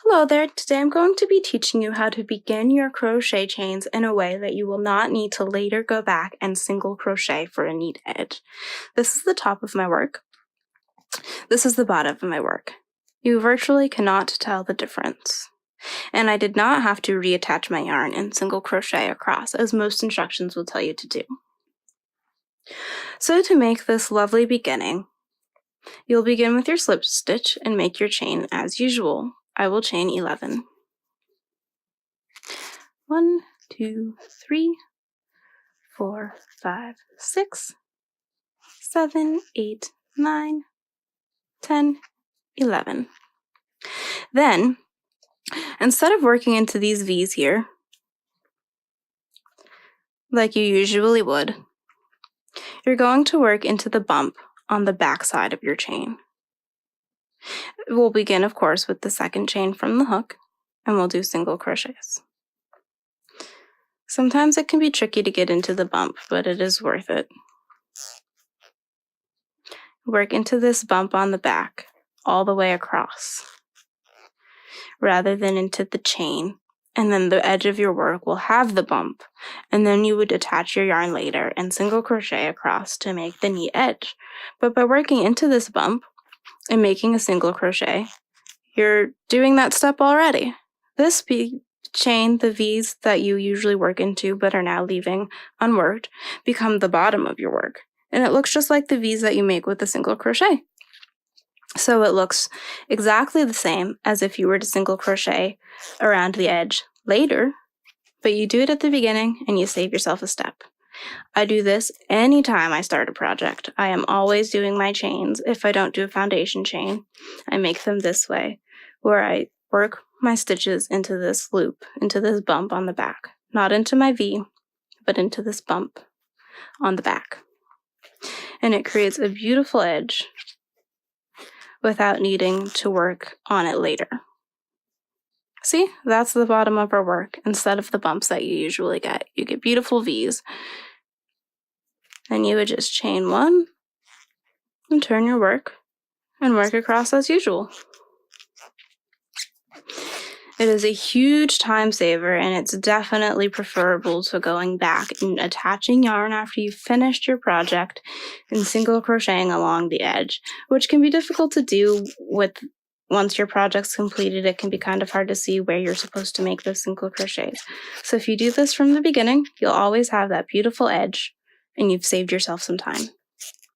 Hello there, today I'm going to be teaching you how to begin your crochet chains in a way that you will not need to later go back and single crochet for a neat edge. This is the top of my work. This is the bottom of my work. You virtually cannot tell the difference. And I did not have to reattach my yarn and single crochet across, as most instructions will tell you to do. So to make this lovely beginning, you'll begin with your slip stitch and make your chain as usual. I will chain 11. 1, 2, 3, 4, 5, 6, 7, 8, 9, 10, 11. Then, instead of working into these V's here, like you usually would, you're going to work into the bump on the back side of your chain. We'll begin, of course, with the second chain from the hook, and we'll do single crochets. Sometimes it can be tricky to get into the bump, but it is worth it. Work into this bump on the back, all the way across, rather than into the chain, and then the edge of your work will have the bump, and then you would attach your yarn later and single crochet across to make the neat edge. But by working into this bump and making a single crochet, you're doing that step already. This chain, the V's that you usually work into but are now leaving unworked, become the bottom of your work. And it looks just like the V's that you make with a single crochet. So it looks exactly the same as if you were to single crochet around the edge later, but you do it at the beginning and you save yourself a step. I do this anytime I start a project. I am always doing my chains. If I don't do a foundation chain, I make them this way, where I work my stitches into this loop, into this bump on the back. Not into my V, but into this bump on the back. And it creates a beautiful edge without needing to work on it later. See, that's the bottom of our work instead of the bumps that you usually get. You get beautiful V's. And you would just chain one and turn your work and work across as usual. It is a huge time saver, and it's definitely preferable to going back and attaching yarn after you've finished your project and single crocheting along the edge, which can be difficult to do once your project's completed. It can be kind of hard to see where you're supposed to make those single crochets. So if you do this from the beginning, you'll always have that beautiful edge, and you've saved yourself some time.